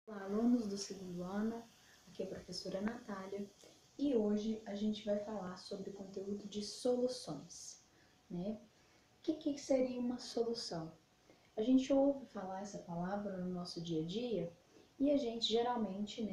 Olá, alunos do segundo ano, aqui é a professora Natália e hoje a gente vai falar sobre o conteúdo de soluções, né? O que seria uma solução? A gente ouve falar essa palavra no nosso dia a dia e a gente geralmente,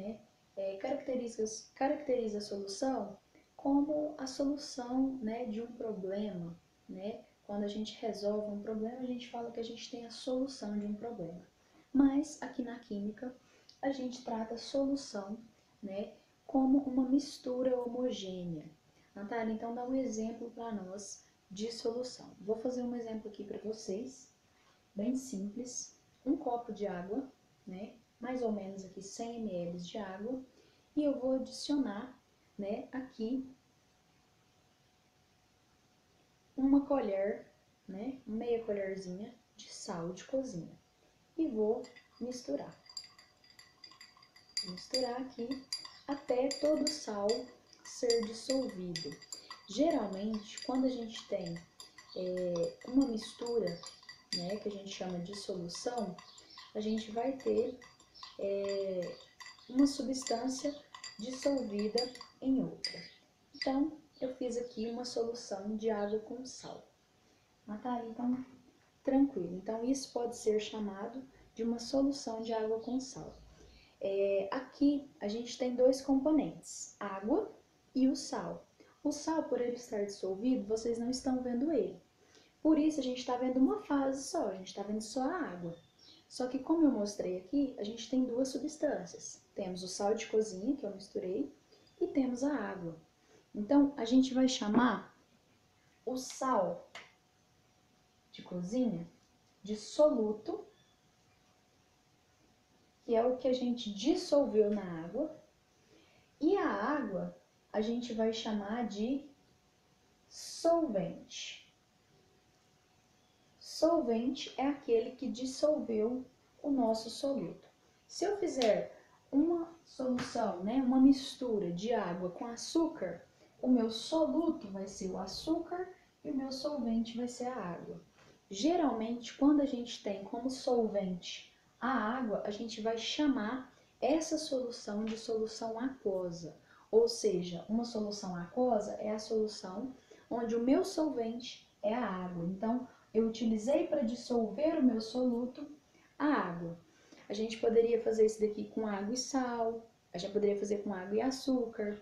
caracteriza a solução como a solução, né, de um problema, né? Quando a gente resolve um problema, a gente fala que a gente tem a solução de um problema. Mas aqui na química, a gente trata a solução, né, como uma mistura homogênea. Natália, então dá um exemplo para nós de solução. Vou fazer um exemplo aqui para vocês, bem simples. Um copo de água, né, mais ou menos aqui 100 ml de água, e eu vou adicionar, né, aqui uma colher, né, meia colherzinha de sal de cozinha e vou misturar. Misturar aqui até todo o sal ser dissolvido. Geralmente, quando a gente tem uma mistura, né, que a gente chama de solução, a gente vai ter uma substância dissolvida em outra. Então, eu fiz aqui uma solução de água com sal. Natália, então, tranquilo. Então, isso pode ser chamado de uma solução de água com sal. Aqui a gente tem dois componentes, água e o sal. O sal, por ele estar dissolvido, vocês não estão vendo ele. Por isso a gente está vendo uma fase só, a gente está vendo só a água. Só que como eu mostrei aqui, a gente tem duas substâncias. Temos o sal de cozinha, que eu misturei, e temos a água. Então, a gente vai chamar o sal de cozinha de soluto, que é o que a gente dissolveu na água, e a água a gente vai chamar de solvente. Solvente é aquele que dissolveu o nosso soluto. Se eu fizer uma solução, né, uma mistura de água com açúcar, o meu soluto vai ser o açúcar e o meu solvente vai ser a água. Geralmente, quando a gente tem como solvente a água, a gente vai chamar essa solução de solução aquosa. Ou seja, uma solução aquosa é a solução onde o meu solvente é a água. Então, eu utilizei para dissolver o meu soluto a água. A gente poderia fazer isso daqui com água e sal, a gente poderia fazer com água e açúcar,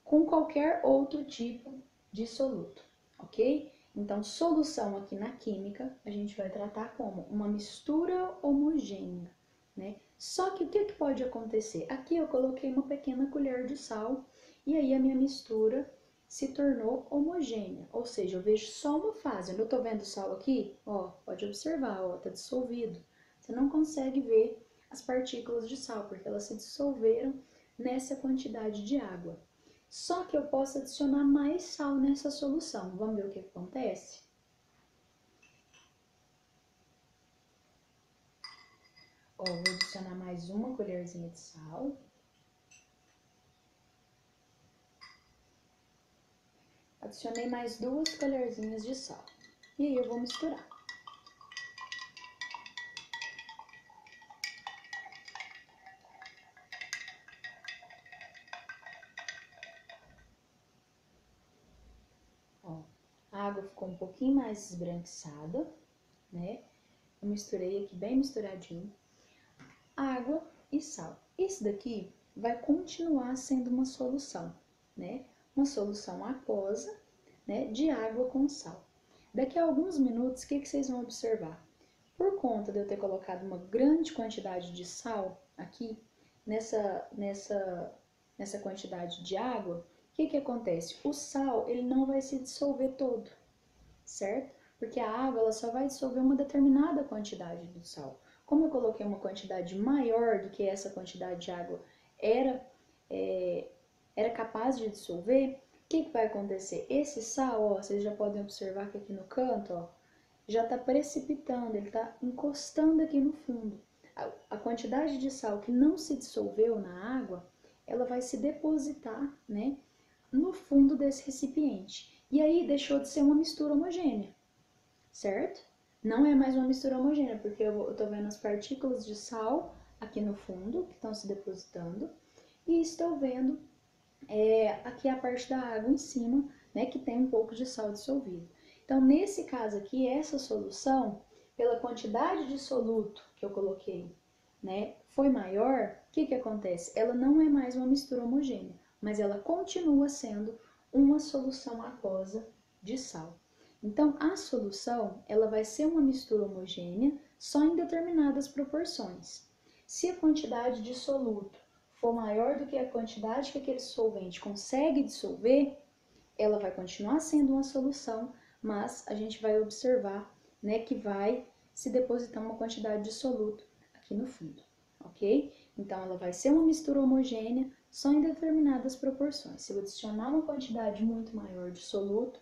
com qualquer outro tipo de soluto, ok? Então, solução aqui na química, a gente vai tratar como uma mistura homogênea, né? Só que o que pode acontecer? Aqui eu coloquei uma pequena colher de sal e aí a minha mistura se tornou homogênea, ou seja, eu vejo só uma fase. Eu não tô vendo o sal aqui, ó, pode observar, ó, tá dissolvido. Você não consegue ver as partículas de sal, porque elas se dissolveram nessa quantidade de água. Só que eu posso adicionar mais sal nessa solução. Vamos ver o que acontece? Ó, vou adicionar mais uma colherzinha de sal. Adicionei mais 2 colherzinhas de sal. E aí eu vou misturar. Ó, a água ficou um pouquinho mais esbranquiçada, né? Eu misturei aqui bem misturadinho. Água e sal. Isso daqui vai continuar sendo uma solução, né? Uma solução aquosa, né, de água com sal. Daqui a alguns minutos, o que vocês vão observar? Por conta de eu ter colocado uma grande quantidade de sal aqui nessa quantidade de água, o que acontece? O sal ele não vai se dissolver todo, certo? Porque a água ela só vai dissolver uma determinada quantidade do sal. Como eu coloquei uma quantidade maior do que essa quantidade de água era capaz de dissolver, o que vai acontecer? Esse sal, ó, vocês já podem observar que aqui no canto, ó, já está precipitando, ele está encostando aqui no fundo. A quantidade de sal que não se dissolveu na água, ela vai se depositar, né, no fundo desse recipiente. E aí deixou de ser uma mistura homogênea, certo? Não é mais uma mistura homogênea, porque eu tô vendo as partículas de sal aqui no fundo, que estão se depositando, e estou vendo aqui a parte da água em cima, né, que tem um pouco de sal dissolvido. Então, nesse caso aqui, essa solução, pela quantidade de soluto que eu coloquei, né, foi maior, o que acontece? Ela não é mais uma mistura homogênea, mas ela continua sendo uma solução aquosa de sal. Então, a solução, ela vai ser uma mistura homogênea só em determinadas proporções. Se a quantidade de soluto for maior do que a quantidade que aquele solvente consegue dissolver, ela vai continuar sendo uma solução, mas a gente vai observar, né, que vai se depositar uma quantidade de soluto aqui no fundo, ok? Então, ela vai ser uma mistura homogênea só em determinadas proporções. Se eu adicionar uma quantidade muito maior de soluto,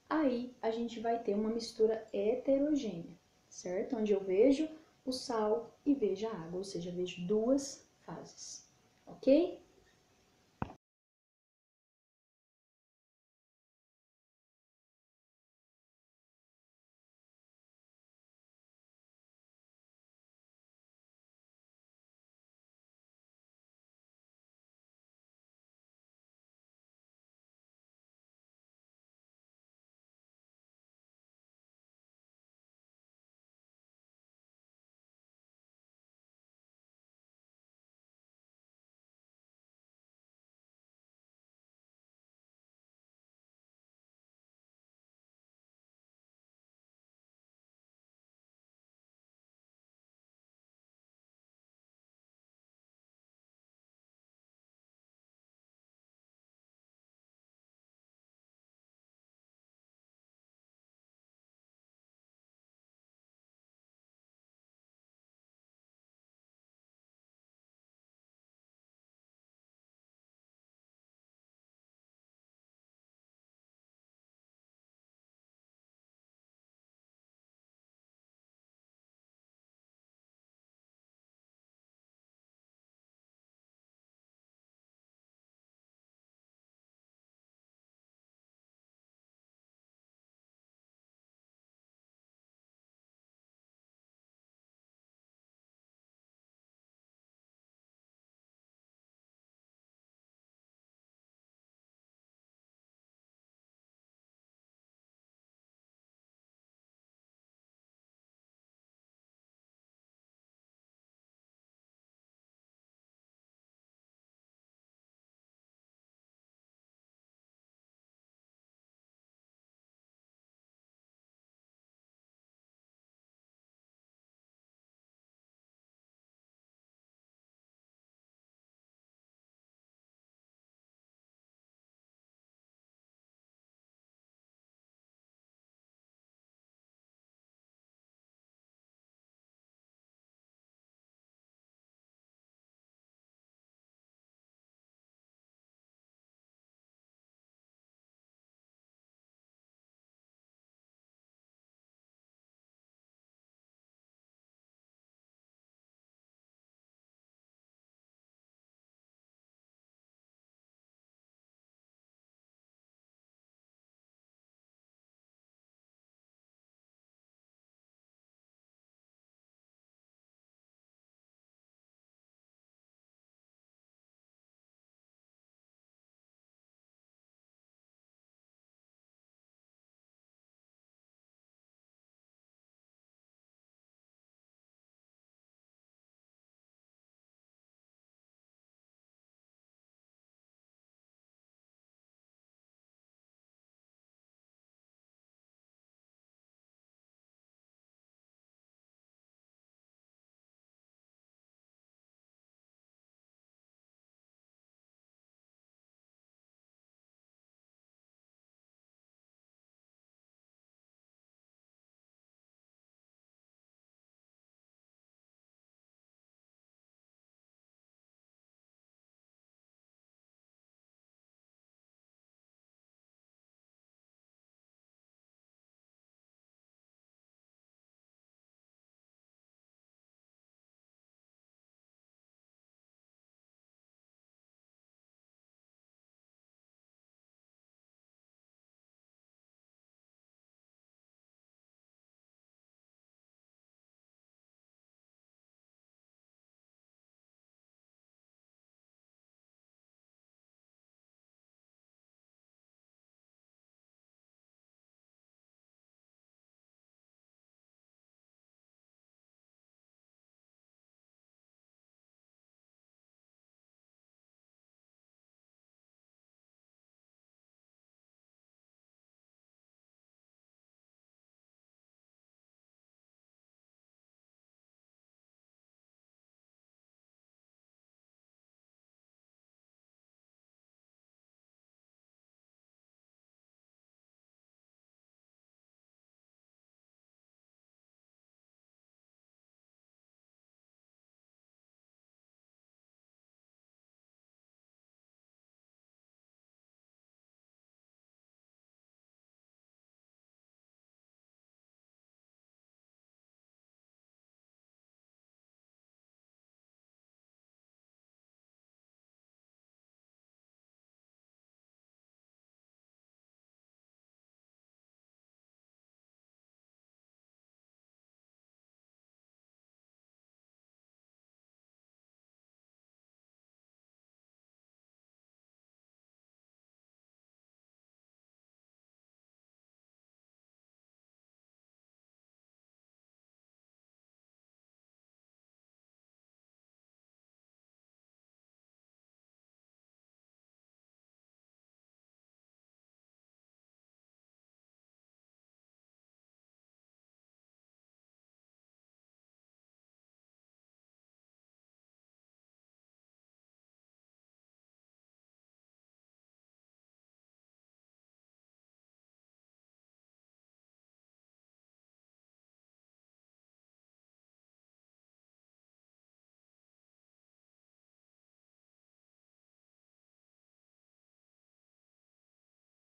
aí a gente vai ter uma mistura heterogênea, certo? Onde eu vejo o sal e vejo a água, ou seja, vejo duas fases, ok?